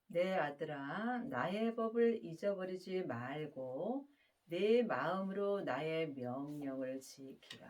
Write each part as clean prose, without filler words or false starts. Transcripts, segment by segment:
내 아들아, 나의 법을 잊어버리지 말고 내 마음으로 나의 명령을 지키라.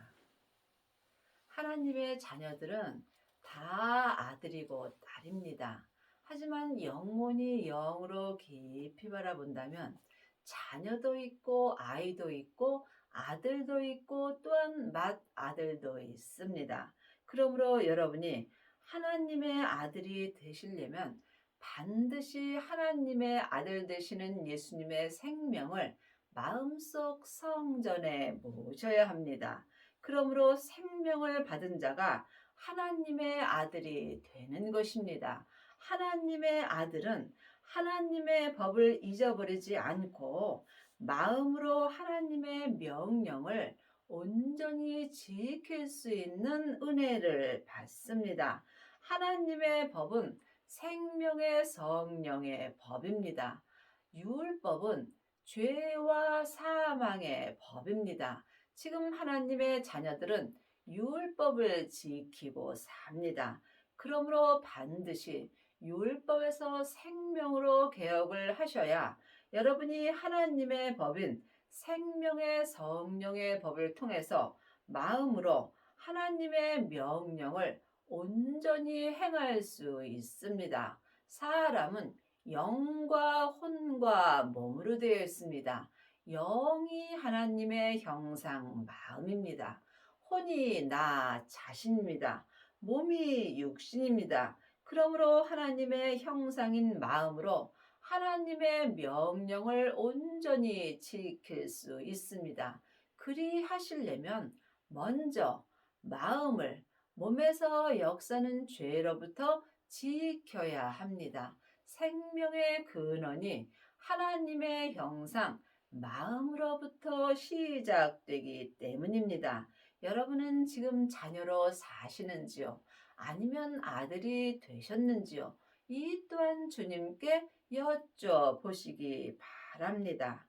하나님의 자녀들은 다 아들이고 딸입니다. 하지만 영혼이 영으로 깊이 바라본다면 자녀도 있고 아이도 있고 아들도 있고 또한 맏아들도 있습니다. 그러므로 여러분이 하나님의 아들이 되시려면 반드시 하나님의 아들 되시는 예수님의 생명을 마음속 성전에 모셔야 합니다. 그러므로 생명을 받은 자가 하나님의 아들이 되는 것입니다. 하나님의 아들은 하나님의 법을 잊어버리지 않고 마음으로 하나님의 명령을 온전히 지킬 수 있는 은혜를 받습니다. 하나님의 법은 생명의 성령의 법입니다. 율법은 죄와 사망의 법입니다. 지금 하나님의 자녀들은 율법을 지키고 삽니다. 그러므로 반드시 율법에서 생명으로 개혁을 하셔야 여러분이 하나님의 법인 생명의 성령의 법을 통해서 마음으로 하나님의 명령을 온전히 행할 수 있습니다. 사람은 영과 혼과 몸으로 되어 있습니다. 영이 하나님의 형상 마음입니다. 혼이 나 자신입니다. 몸이 육신입니다. 그러므로 하나님의 형상인 마음으로 하나님의 명령을 온전히 지킬 수 있습니다. 그리하시려면 먼저 마음을 몸에서 역사는 죄로부터 지켜야 합니다. 생명의 근원이 하나님의 형상, 마음으로부터 시작되기 때문입니다. 여러분은 지금 자녀로 사시는지요? 아니면 아들이 되셨는지요? 이 또한 주님께 여쭤보시기 바랍니다.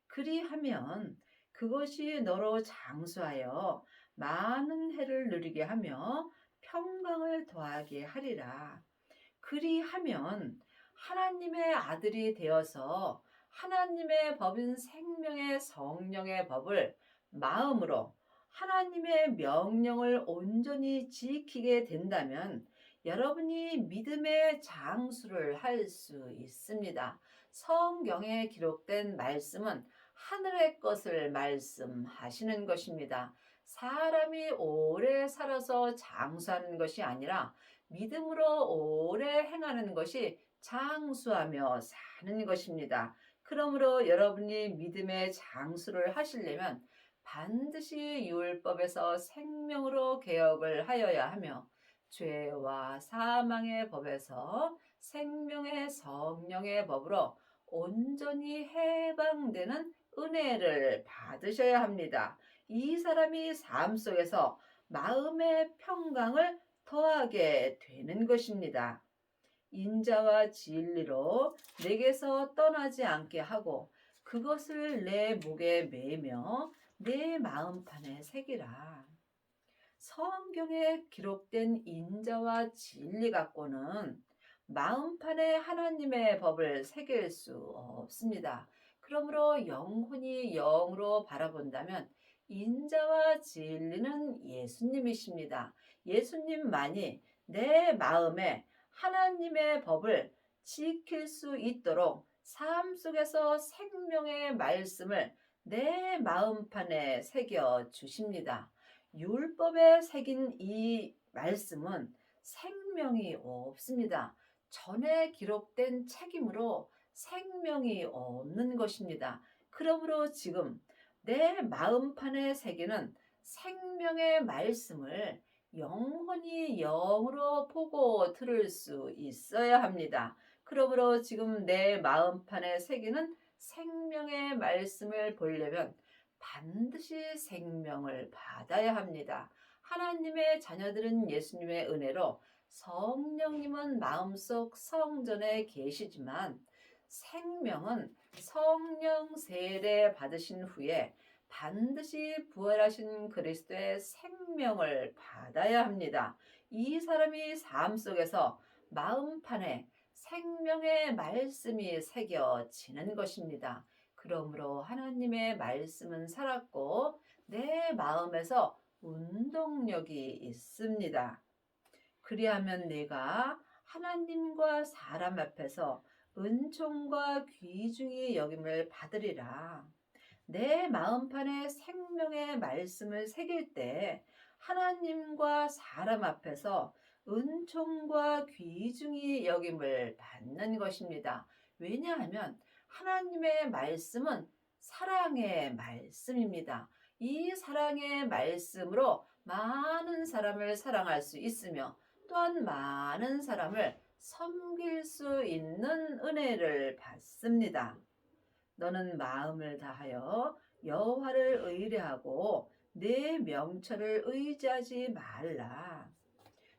그리하면 그것이 너로 장수하여 많은 해를 누리게 하며 평강을 더하게 하리라. 그리하면 하나님의 아들이 되어서 하나님의 법인 생명의 성령의 법을 마음으로 하나님의 명령을 온전히 지키게 된다면 여러분이 믿음의 장수를 할 수 있습니다. 성경에 기록된 말씀은 하늘의 것을 말씀하시는 것입니다. 사람이 오래 살아서 장수하는 것이 아니라 믿음으로 오래 행하는 것이 장수하며 사는 것입니다. 그러므로 여러분이 믿음의 장수를 하시려면 반드시 율법에서 생명으로 개혁을 하여야 하며 죄와 사망의 법에서 생명의 성령의 법으로 온전히 해방되는 은혜를 받으셔야 합니다. 이 사람이 삶 속에서 마음의 평강을 더하게 되는 것입니다. 인자와 진리로 내게서 떠나지 않게 하고 그것을 내 목에 매며 내 마음판에 새기라. 성경에 기록된 인자와 진리 갖고는 마음판에 하나님의 법을 새길 수 없습니다. 그러므로 영혼이 영으로 바라본다면 인자와 진리는 예수님이십니다. 예수님만이 내 마음에 하나님의 법을 지킬 수 있도록 삶 속에서 생명의 말씀을 내 마음판에 새겨 주십니다. 율법에 새긴 이 말씀은 생명이 없습니다. 전에 기록된 책임으로 생명이 없는 것입니다. 그러므로 지금 내 마음판에 새기는 생명의 말씀을 영혼이 영으로 보고 들을 수 있어야 합니다. 그러므로 지금 내 마음판에 새기는 생명의 말씀을 보려면 반드시 생명을 받아야 합니다. 하나님의 자녀들은 예수님의 은혜로 성령님은 마음속 성전에 계시지만 생명은 성령 세례 받으신 후에 반드시 부활하신 그리스도의 생명을 받아야 합니다. 이 사람이 삶 속에서 마음판에 생명의 말씀이 새겨지는 것입니다. 그러므로 하나님의 말씀은 살았고 내 마음에서 운동력이 있습니다. 그리하면 내가 하나님과 사람 앞에서 은총과 귀중히 여김을 받으리라. 내 마음판에 생명의 말씀을 새길 때 하나님과 사람 앞에서 은총과 귀중히 여김을 받는 것입니다. 왜냐하면 하나님의 말씀은 사랑의 말씀입니다. 이 사랑의 말씀으로 많은 사람을 사랑할 수 있으며 또한 많은 사람을 섬길 수 있는 은혜를 받습니다. 너는 마음을 다하여 여호와를 의뢰하고 내 명철을 의지하지 말라.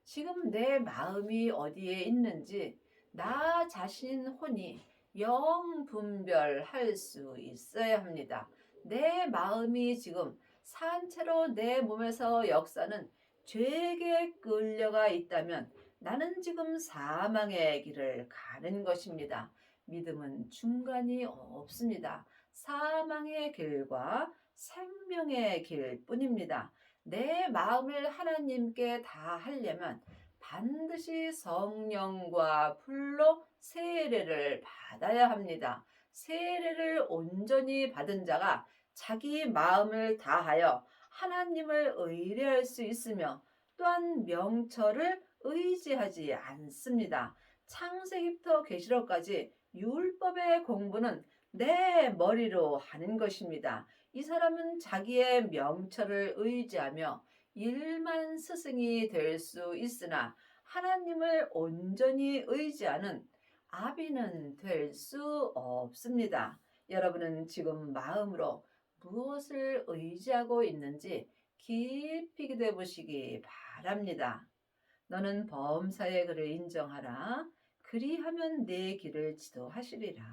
지금 내 마음이 어디에 있는지 나 자신 혼이 영 분별할 수 있어야 합니다. 내 마음이 지금 산채로 내 몸에서 역사는 죄에게 끌려가 있다면 나는 지금 사망의 길을 가는 것입니다. 믿음은 중간이 없습니다. 사망의 길과 생명의 길뿐입니다. 내 마음을 하나님께 다 하려면 반드시 성령과 불로 세례를 받아야 합니다. 세례를 온전히 받은 자가 자기 마음을 다하여 하나님을 의뢰할 수 있으며 또한 명철을 의지하지 않습니다. 창세기부터 계시록까지 율법의 공부는 내 머리로 하는 것입니다. 이 사람은 자기의 명철을 의지하며 일만 스승이 될 수 있으나 하나님을 온전히 의지하는 아비는 될 수 없습니다. 여러분은 지금 마음으로 무엇을 의지하고 있는지 깊이 기도해 보시기 바랍니다. 너는 범사의 그를 인정하라. 그리하면 내 길을 지도하시리라.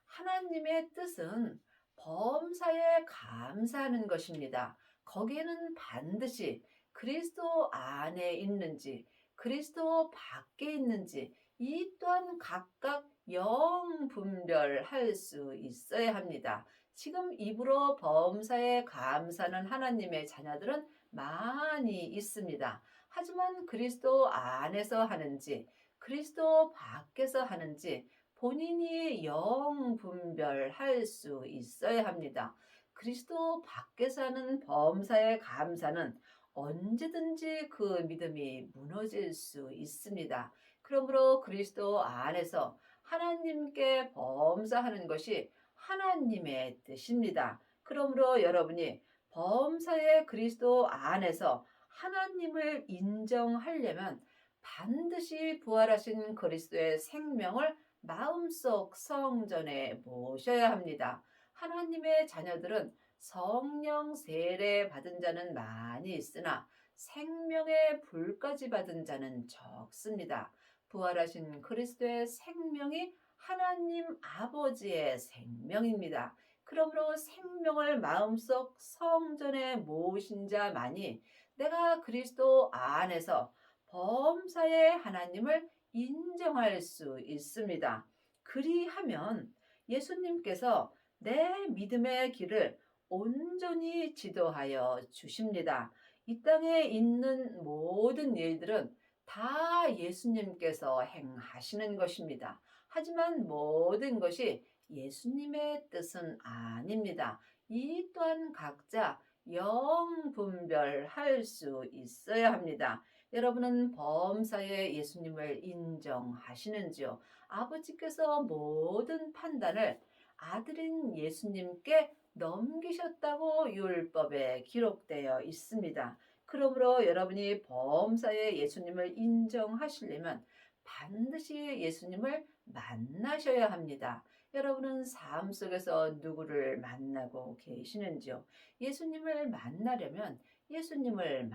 하나님의 뜻은 범사에 감사하는 것입니다. 거기에는 반드시 그리스도 안에 있는지 그리스도 밖에 있는지 이 또한 각각 영 분별할 수 있어야 합니다. 지금 입으로 범사에 감사하는 하나님의 자녀들은 많이 있습니다. 하지만 그리스도 안에서 하는지 그리스도 밖에서 하는지 본인이 영 분별할 수 있어야 합니다. 그리스도 밖에서 하는 범사에 감사는 언제든지 그 믿음이 무너질 수 있습니다. 그러므로 그리스도 안에서 하나님께 범사하는 것이 하나님의 뜻입니다. 그러므로 여러분이 범사의 그리스도 안에서 하나님을 인정하려면 반드시 부활하신 그리스도의 생명을 마음속 성전에 모셔야 합니다. 하나님의 자녀들은 성령 세례 받은 자는 많이 있으나 생명의 불까지 받은 자는 적습니다. 부활하신 그리스도의 생명이 하나님 아버지의 생명입니다. 그러므로 생명을 마음속 성전에 모신 자만이 내가 그리스도 안에서 범사의 하나님을 인정할 수 있습니다. 그리하면 예수님께서 내 믿음의 길을 온전히 지도하여 주십니다. 이 땅에 있는 모든 일들은 다 예수님께서 행하시는 것입니다. 하지만 모든 것이 예수님의 뜻은 아닙니다. 이 또한 각자 영 분별할 수 있어야 합니다. 여러분은 범사에 예수님을 인정하시는지요? 아버지께서 모든 판단을 아들인 예수님께 넘기셨다고 율법에 기록되어 있습니다. 그러므로 여러분이 범사에 예수님을 인정하시려면 반드시 예수님을 만나셔야 합니다. 여러분은 삶 속에서 누구를 만나고 계시는지요? 예수님을 만나려면 예수님을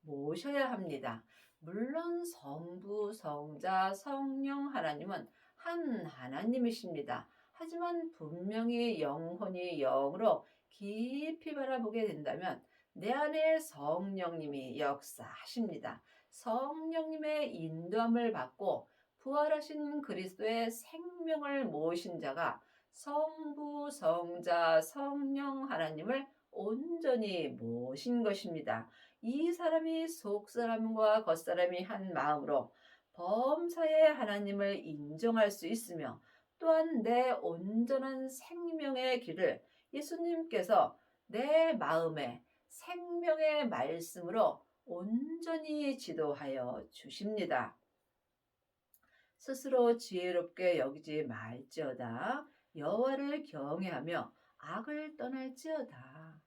모셔야 합니다. 물론 성부, 성자, 성령 하나님은 한 하나님이십니다. 하지만 분명히 영혼이 영으로 깊이 바라보게 된다면 내 안에 성령님이 역사하십니다. 성령님의 인도함을 받고 부활하신 그리스도의 생명을 모신 자가 성부, 성자, 성령 하나님을 온전히 모신 것입니다. 이 사람이 속사람과 겉사람이 한 마음으로 범사의 하나님을 인정할 수 있으며, 또한 내 온전한 생명의 길을 예수님께서 내 마음에 생명의 말씀으로 온전히 지도하여 주십니다. 스스로 지혜롭게 여기지 말지어다. 여호와를 경외하며 악을 떠날지어다.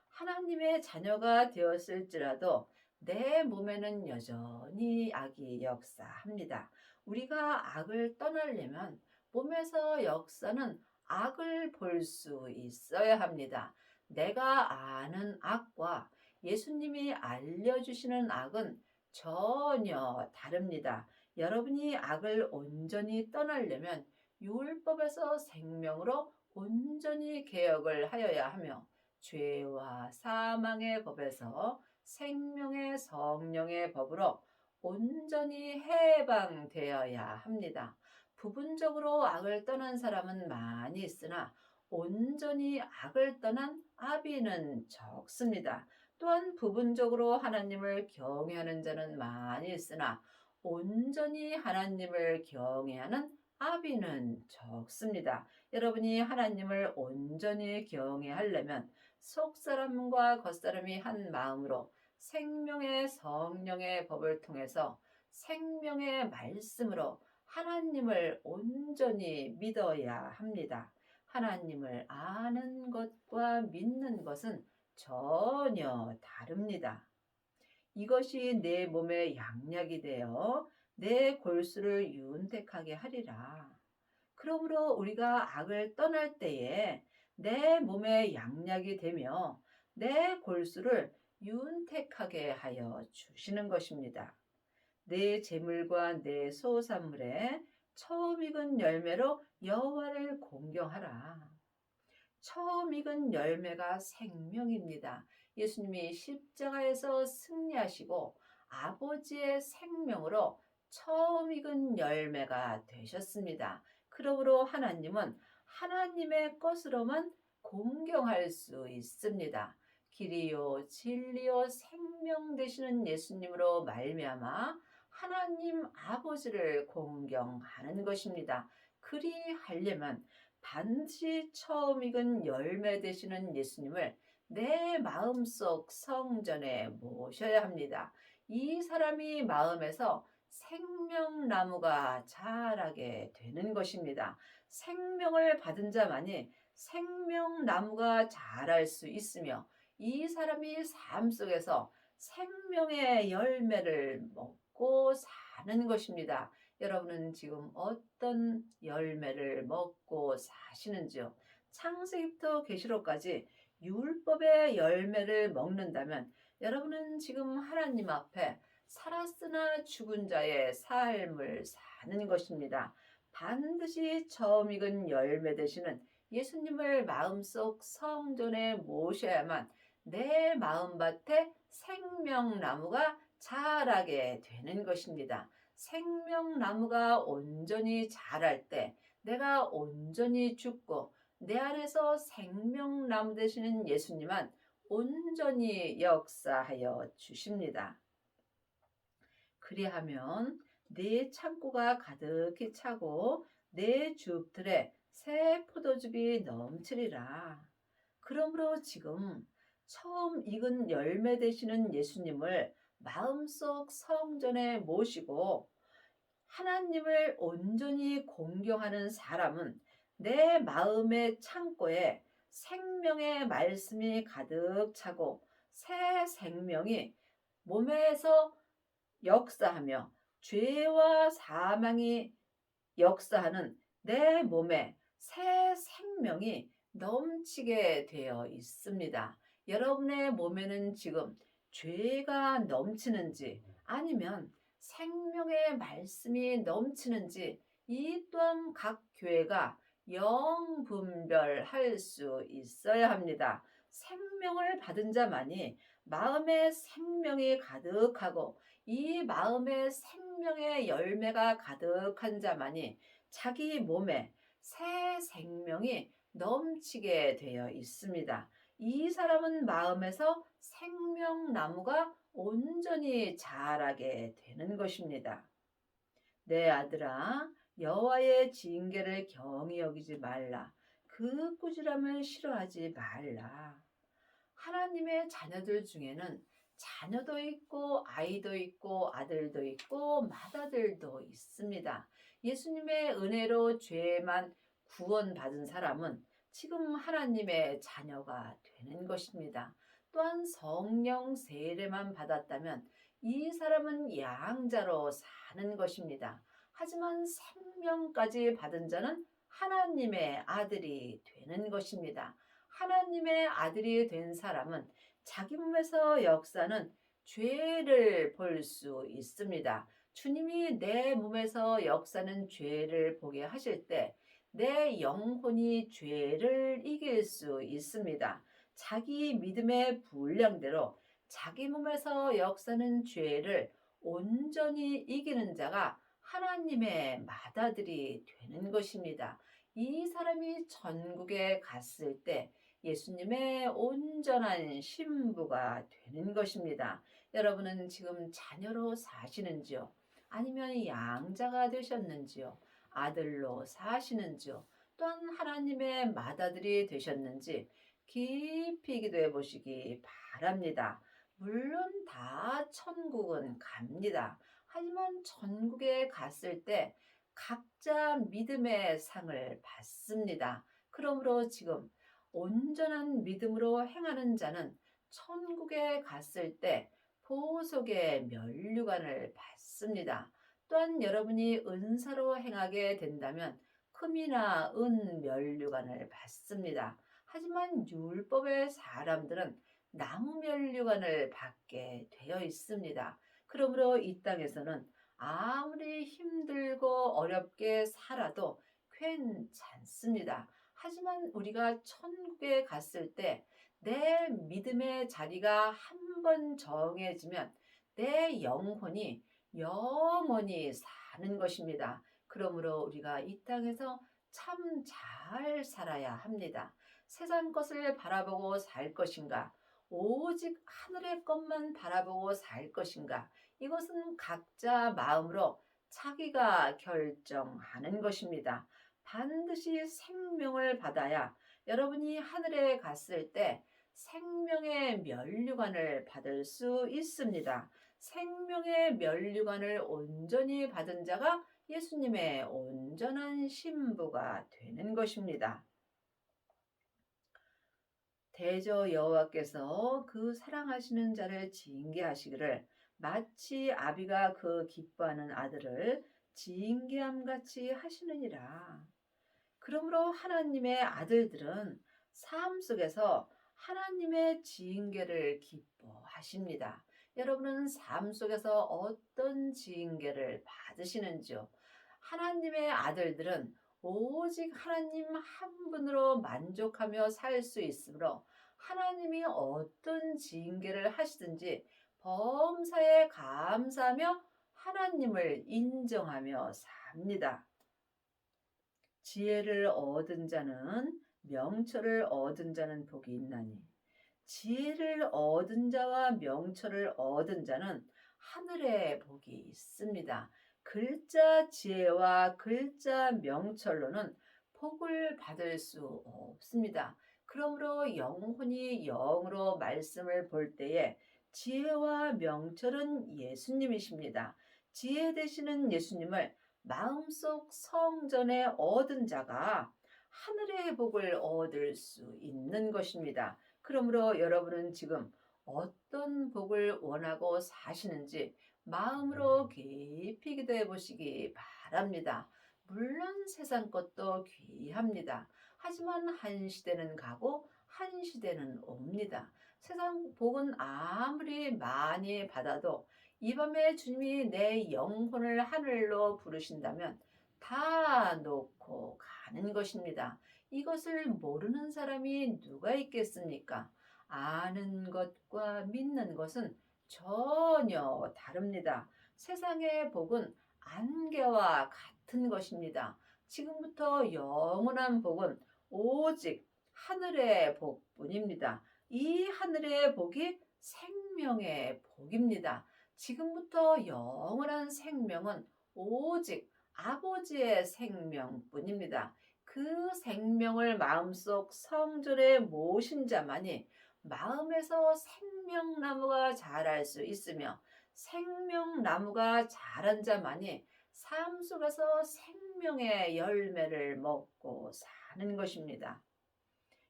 하나님의 자녀가 되었을지라도 내 몸에는 여전히 악이 역사합니다. 우리가 악을 떠나려면 몸에서 역사는 악을 볼 수 있어야 합니다. 내가 아는 악과 예수님이 알려주시는 악은 전혀 다릅니다. 여러분이 악을 온전히 떠나려면 율법에서 생명으로 온전히 개혁을 하여야 하며, 죄와 사망의 법에서 생명의 성령의 법으로 온전히 해방되어야 합니다. 부분적으로 악을 떠난 사람은 많이 있으나 온전히 악을 떠난 아비는 적습니다. 또한 부분적으로 하나님을 경외하는 자는 많이 있으나 온전히 하나님을 경외하는 아비는 적습니다. 여러분이 하나님을 온전히 경외하려면 속사람과 겉사람이 한 마음으로 생명의 성령의 법을 통해서 생명의 말씀으로 하나님을 온전히 믿어야 합니다. 하나님을 아는 것과 믿는 것은 전혀 다릅니다. 이것이 내 몸의 양약이 되어 내 골수를 윤택하게 하리라. 그러므로 우리가 악을 떠날 때에 내 몸의 양약이 되며 내 골수를 윤택하게 하여 주시는 것입니다. 내 재물과 내 소산물에 처음 익은 열매로 여호와를 공경하라. 처음 익은 열매가 생명입니다. 예수님이 십자가에서 승리하시고 아버지의 생명으로 처음 익은 열매가 되셨습니다. 그러므로 하나님은 하나님의 것으로만 공경할 수 있습니다. 길이요 진리요 생명 되시는 예수님으로 말미암아 하나님 아버지를 공경하는 것입니다. 그리하려면 반드시 처음 익은 열매 되시는 예수님을 내 마음속 성전에 모셔야 합니다. 이 사람이 마음에서 생명나무가 자라게 되는 것입니다. 생명을 받은 자만이 생명나무가 자랄 수 있으며, 이 사람이 삶 속에서 생명의 열매를 먹고 사는 것입니다. 여러분은 지금 어떤 열매를 먹고 사시는지요? 창세기부터 계시록까지 율법의 열매를 먹는다면 여러분은 지금 하나님 앞에 살았으나 죽은 자의 삶을 사는 것입니다. 반드시 처음 익은 열매 되시는 예수님을 마음속 성전에 모셔야만 내 마음밭에 생명나무가 자라게 되는 것입니다. 생명나무가 온전히 자랄 때 내가 온전히 죽고 내 안에서 생명나무 되시는 예수님은 온전히 역사하여 주십니다. 그리하면 내 창고가 가득히 차고 내 줍들에 새 포도즙이 넘치리라. 그러므로 지금 처음 익은 열매 되시는 예수님을 마음속 성전에 모시고 하나님을 온전히 공경하는 사람은 내 마음의 창고에 생명의 말씀이 가득 차고 새 생명이 몸에서 역사하며 죄와 사망이 역사하는 내 몸에 새 생명이 넘치게 되어 있습니다. 여러분의 몸에는 지금 죄가 넘치는지 아니면 생명의 말씀이 넘치는지, 이 또한 각 교회가 영분별할 수 있어야 합니다. 생명을 받은 자만이 마음에 생명이 가득하고 이 마음에 생명의 열매가 가득한 자만이 자기 몸에 새 생명이 넘치게 되어 있습니다. 이 사람은 마음에서 생명나무가 온전히 자라게 되는 것입니다. 내 아들아, 여호와의 징계를 경히 여기지 말라. 그 꾸지람을 싫어하지 말라. 하나님의 자녀들 중에는 자녀도 있고 아이도 있고 아들도 있고 맏아들도 있습니다. 예수님의 은혜로 죄만 구원받은 사람은 지금 하나님의 자녀가 되는 것입니다. 또한 성령 세례만 받았다면 이 사람은 양자로 사는 것입니다. 하지만 생명까지 받은 자는 하나님의 아들이 되는 것입니다. 하나님의 아들이 된 사람은 자기 몸에서 역사는 죄를 볼 수 있습니다. 주님이 내 몸에서 역사는 죄를 보게 하실 때 내 영혼이 죄를 이길 수 있습니다. 자기 믿음의 분량대로 자기 몸에서 역사는 죄를 온전히 이기는 자가 하나님의 맏아들이 되는 것입니다. 이 사람이 천국에 갔을 때 예수님의 온전한 신부가 되는 것입니다. 여러분은 지금 자녀로 사시는지요? 아니면 양자가 되셨는지요? 아들로 사시는지요? 또한 하나님의 맏아들이 되셨는지 깊이 기도해 보시기 바랍니다. 물론 다 천국은 갑니다. 하지만 천국에 갔을 때 각자 믿음의 상을 받습니다. 그러므로 지금 온전한 믿음으로 행하는 자는 천국에 갔을 때 보석의 면류관을 받습니다. 또한 여러분이 은사로 행하게 된다면 금이나 은 면류관을 받습니다. 하지만 율법의 사람들은 나무 면류관을 받게 되어 있습니다. 그러므로 이 땅에서는 아무리 힘들고 어렵게 살아도 괜찮습니다. 하지만 우리가 천국에 갔을 때 내 믿음의 자리가 한 번 정해지면 내 영혼이 영원히 사는 것입니다. 그러므로 우리가 이 땅에서 참 잘 살아야 합니다. 세상 것을 바라보고 살 것인가? 오직 하늘의 것만 바라보고 살 것인가? 이것은 각자 마음으로 자기가 결정하는 것입니다. 반드시 생명을 받아야 여러분이 하늘에 갔을 때 생명의 면류관을 받을 수 있습니다. 생명의 면류관을 온전히 받은 자가 예수님의 온전한 신부가 되는 것입니다. 대저 여호와께서 그 사랑하시는 자를 징계하시기를 마치 아비가 그 기뻐하는 아들을 징계함 같이 하시느니라. 그러므로 하나님의 아들들은 삶 속에서 하나님의 징계를 기뻐하십니다. 여러분은 삶 속에서 어떤 징계를 받으시는지요? 하나님의 아들들은 오직 하나님 한 분으로 만족하며 살 수 있으므로 하나님이 어떤 징계를 하시든지 범사에 감사하며 하나님을 인정하며 삽니다. 지혜를 얻은 자는 명철을 얻은 자는 복이 있나니 지혜를 얻은 자와 명철을 얻은 자는 하늘에 복이 있습니다. 글자 지혜와 글자 명철로는 복을 받을 수 없습니다. 그러므로 영혼이 영으로 말씀을 볼 때에 지혜와 명철은 예수님이십니다. 지혜 되시는 예수님을 마음속 성전에 얻은 자가 하늘의 복을 얻을 수 있는 것입니다. 그러므로 여러분은 지금 어떤 복을 원하고 사시는지 마음으로 깊이 기도해 보시기 바랍니다. 물론 세상 것도 귀합니다. 하지만 한 시대는 가고 한 시대는 옵니다. 세상 복은 아무리 많이 받아도 이 밤에 주님이 내 영혼을 하늘로 부르신다면 다 놓고 가는 것입니다. 이것을 모르는 사람이 누가 있겠습니까? 아는 것과 믿는 것은 전혀 다릅니다. 세상의 복은 안개와 같은 것입니다. 지금부터 영원한 복은 오직 하늘의 복뿐입니다. 이 하늘의 복이 생명의 복입니다. 지금부터 영원한 생명은 오직 아버지의 생명뿐입니다. 그 생명을 마음속 성전에 모신 자만이 마음에서 생명나무가 자랄 수 있으며 생명나무가 자란 자만이 삶 속에서 생명의 열매를 먹고 사는 것입니다.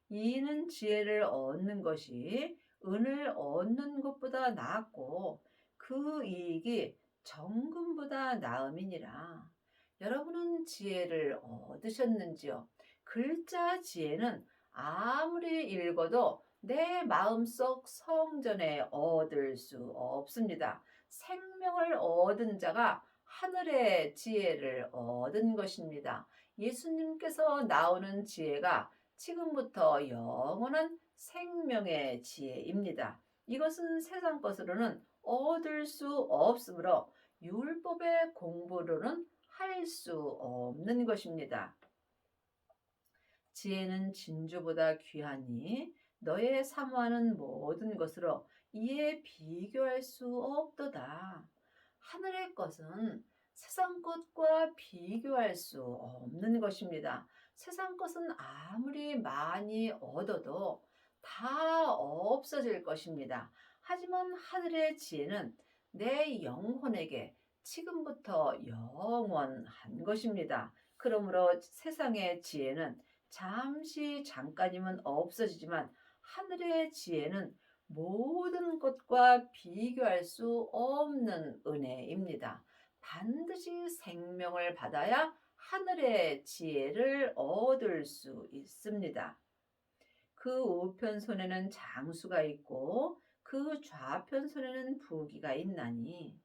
이는 지혜를 얻는 것이 은을 얻는 것보다 낫고 그 이익이 정금보다 나음이니라. 여러분은 지혜를 얻으셨는지요? 글자 지혜는 아무리 읽어도 내 마음속 성전에 얻을 수 없습니다. 생명을 얻은 자가 하늘의 지혜를 얻은 것입니다. 예수님께서 나오는 지혜가 지금부터 영원한 생명의 지혜입니다. 이것은 세상 것으로는 얻을 수 없으므로 율법의 공부로는 할 수 없는 것입니다. 지혜는 진주보다 귀하니 너의 사모하는 모든 것으로 이에 비교할 수 없도다. 하늘의 것은 세상 것과 비교할 수 없는 것입니다. 세상 것은 아무리 많이 얻어도 다 없어질 것입니다. 하지만 하늘의 지혜는 내 영혼에게 지금부터 영원한 것입니다. 그러므로 세상의 지혜는 잠깐이면 없어지지만 하늘의 지혜는 모든 것과 비교할 수 없는 은혜입니다. 반드시 생명을 받아야 하늘의 지혜를 얻을 수 있습니다. 그 우편 손에는 장수가 있고 그 좌편 손에는 부귀가 있나니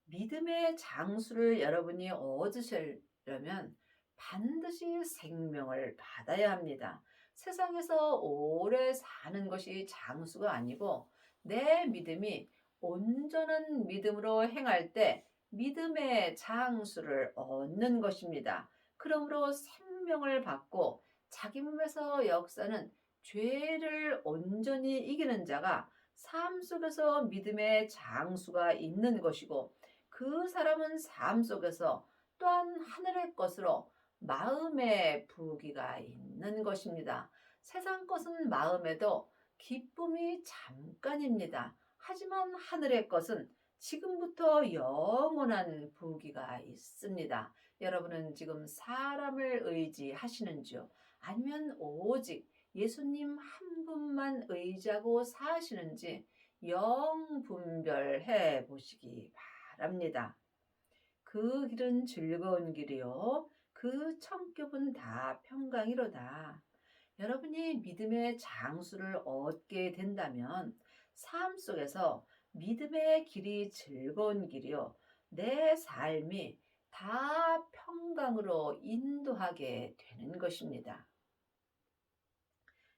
믿음의 장수를 여러분이 얻으시려면 반드시 생명을 받아야 합니다. 세상에서 오래 사는 것이 장수가 아니고 내 믿음이 온전한 믿음으로 행할 때 믿음의 장수를 얻는 것입니다. 그러므로 생명을 받고 자기 몸에서 역사는 죄를 온전히 이기는 자가 삶 속에서 믿음의 장수가 있는 것이고 그 사람은 삶 속에서 또한 하늘의 것으로 마음의 부귀가 있는 것입니다. 세상 것은 마음에도 기쁨이 잠깐입니다. 하지만 하늘의 것은 지금부터 영원한 부귀가 있습니다. 여러분은 지금 사람을 의지하시는지요? 아니면 오직 예수님 한 분만 의지하고 사시는지 영분별해 보시기 바랍니다. 그 길은 즐거운 길이요 그 성격은 다 평강이로다. 여러분이 믿음의 장수를 얻게 된다면 삶 속에서 믿음의 길이 즐거운 길이요 내 삶이 다 평강으로 인도하게 되는 것입니다.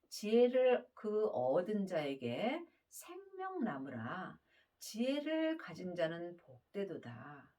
지혜를 그 얻은 자에게 생명나무라. 지혜를 가진 자는 복되도다.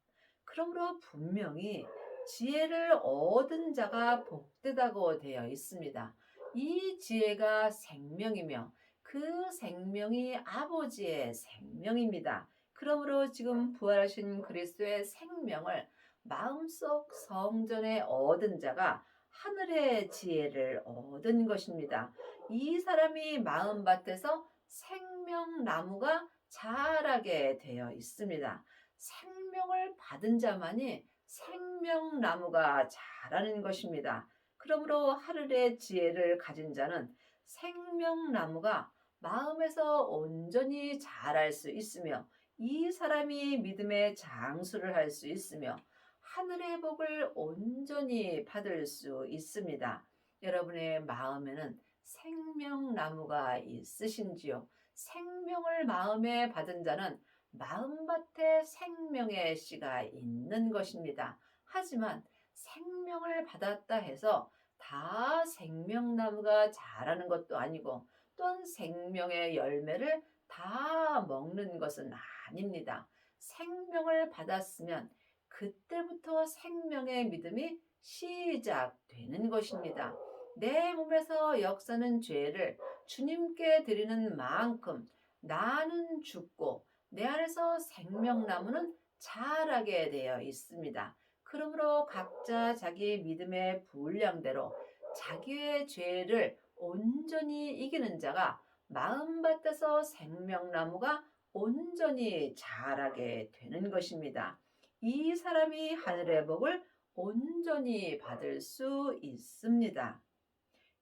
그러므로 분명히 지혜를 얻은 자가 복되다고 되어 있습니다. 이 지혜가 생명이며 그 생명이 아버지의 생명입니다. 그러므로 지금 부활하신 그리스도의 생명을 마음속 성전에 얻은 자가 하늘의 지혜를 얻은 것입니다. 이 사람이 마음밭에서 생명나무가 자라게 되어 있습니다. 생명을 받은 자만이 생명나무가 자라는 것입니다. 그러므로 하늘의 지혜를 가진 자는 생명나무가 마음에서 온전히 자랄 수 있으며 이 사람이 믿음의 장수를 할 수 있으며 하늘의 복을 온전히 받을 수 있습니다. 여러분의 마음에는 생명나무가 있으신지요? 생명을 마음에 받은 자는 마음밭에 생명의 씨가 있는 것입니다. 하지만 생명을 받았다 해서 다 생명나무가 자라는 것도 아니고 또한 생명의 열매를 다 먹는 것은 아닙니다. 생명을 받았으면 그때부터 생명의 믿음이 시작되는 것입니다. 내 몸에서 역사는 죄를 주님께 드리는 만큼 나는 죽고 내 안에서 생명나무는 자라게 되어 있습니다. 그러므로 각자 자기 믿음의 분량대로 자기의 죄를 온전히 이기는 자가 마음밭에서 생명나무가 온전히 자라게 되는 것입니다. 이 사람이 하늘의 복을 온전히 받을 수 있습니다.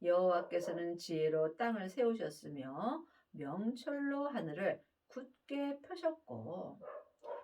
여호와께서는 지혜로 땅을 세우셨으며 명철로 하늘을 굳게 펴셨고,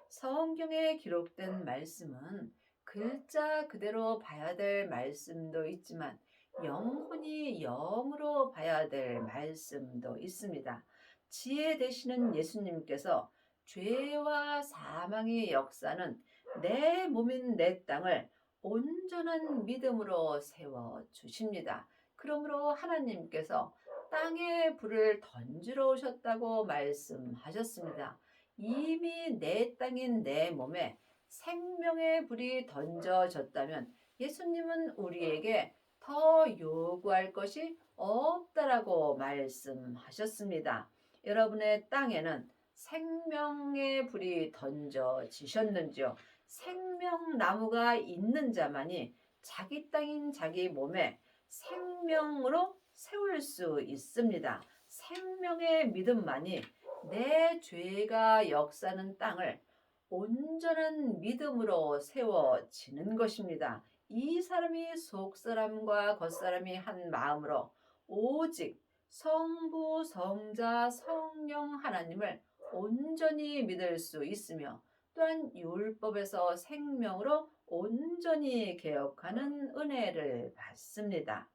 성경에 기록된 말씀은 글자 그대로 봐야 될 말씀도 있지만 영혼이 영으로 봐야 될 말씀도 있습니다. 지혜 되시는 예수님께서 죄와 사망의 역사는 내 몸인 내 땅을 온전한 믿음으로 세워 주십니다. 그러므로 하나님께서 땅에 불을 던지러 오셨다고 말씀하셨습니다. 이미 내 땅인 내 몸에 생명의 불이 던져졌다면 예수님은 우리에게 더 요구할 것이 없다라고 말씀하셨습니다. 여러분의 땅에는 생명의 불이 던져지셨는지요? 생명나무가 있는 자만이 자기 땅인 자기 몸에 생명으로 세울 수 있습니다. 생명의 믿음만이 내 죄가 역사는 땅을 온전한 믿음으로 세워지는 것입니다. 이 사람이 속사람과 겉사람이 한 마음으로 오직 성부, 성자, 성령 하나님을 온전히 믿을 수 있으며 또한 율법에서 생명으로 온전히 개혁하는 은혜를 받습니다.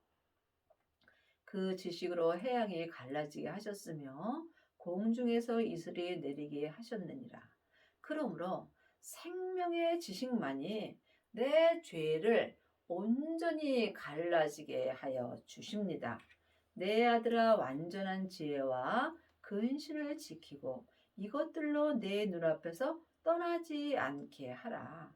그 지식으로 해양이 갈라지게 하셨으며 공중에서 이슬이 내리게 하셨느니라. 그러므로 생명의 지식만이 내 죄를 온전히 갈라지게 하여 주십니다. 내 아들아, 완전한 지혜와 근신을 지키고 이것들로 내 눈앞에서 떠나지 않게 하라.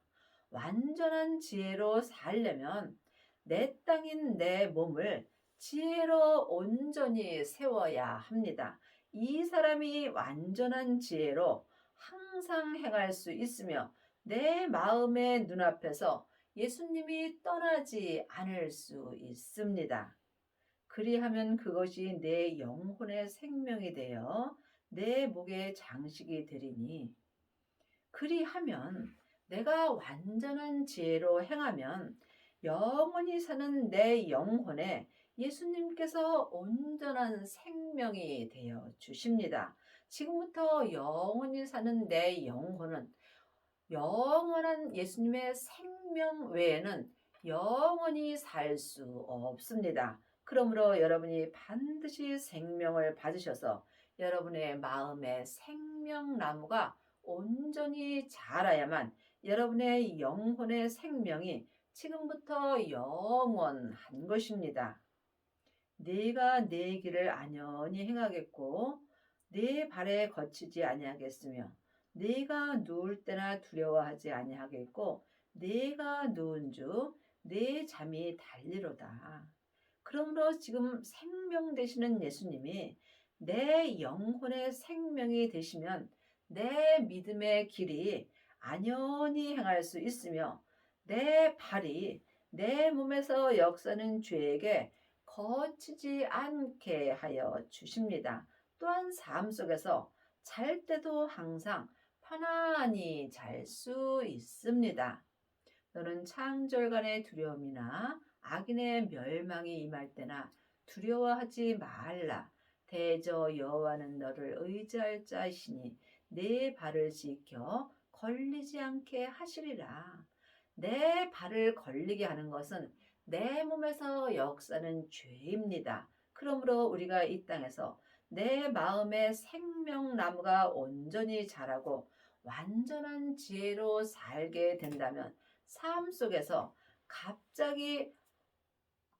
완전한 지혜로 살려면 내 땅인 내 몸을 지혜로 온전히 세워야 합니다. 이 사람이 완전한 지혜로 항상 행할 수 있으며 내 마음의 눈앞에서 예수님이 떠나지 않을 수 있습니다. 그리하면 그것이 내 영혼의 생명이 되어 내 목의 장식이 되리니, 그리하면 내가 완전한 지혜로 행하면 영원히 사는 내 영혼에 예수님께서 온전한 생명이 되어 주십니다. 지금부터 영원히 사는 내 영혼은 영원한 예수님의 생명 외에는 영원히 살 수 없습니다. 그러므로 여러분이 반드시 생명을 받으셔서 여러분의 마음의 생명나무가 온전히 자라야만 여러분의 영혼의 생명이 지금부터 영원한 것입니다. 네가 내 길을 안연히 행하겠고 네 발에 거치지 아니하겠으며 네가 누울 때나 두려워하지 아니하겠고 네가 누운 주 네 잠이 달리로다. 그러므로 지금 생명 되시는 예수님이 내 영혼의 생명이 되시면 내 믿음의 길이 안연히 행할 수 있으며 내 발이 내 몸에서 역사는 죄에게 거치지 않게 하여 주십니다. 또한 삶 속에서 잘 때도 항상 편안히 잘 수 있습니다. 너는 창절간의 두려움이나 악인의 멸망이 임할 때나 두려워하지 말라. 대저 여호와는 너를 의지할 자이시니 내 발을 지켜 걸리지 않게 하시리라. 내 발을 걸리게 하는 것은 내 몸에서 역사는 죄입니다. 그러므로 우리가 이 땅에서 내 마음의 생명나무가 온전히 자라고 완전한 지혜로 살게 된다면 삶 속에서 갑자기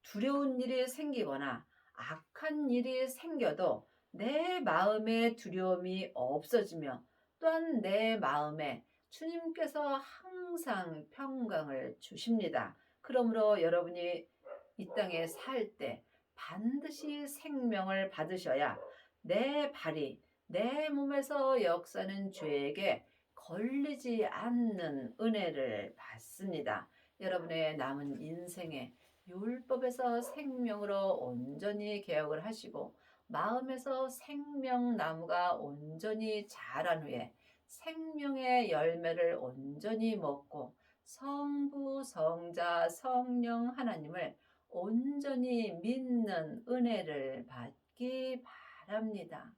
두려운 일이 생기거나 악한 일이 생겨도 내 마음의 두려움이 없어지며 또한 내 마음에 주님께서 항상 평강을 주십니다. 그러므로 여러분이 이 땅에 살 때 반드시 생명을 받으셔야 내 발이 내 몸에서 역사는 죄에게 걸리지 않는 은혜를 받습니다. 여러분의 남은 인생에 율법에서 생명으로 온전히 개혁을 하시고 마음에서 생명나무가 온전히 자란 후에 생명의 열매를 온전히 먹고 성부, 성자, 성령 하나님을 온전히 믿는 은혜를 받기 바랍니다.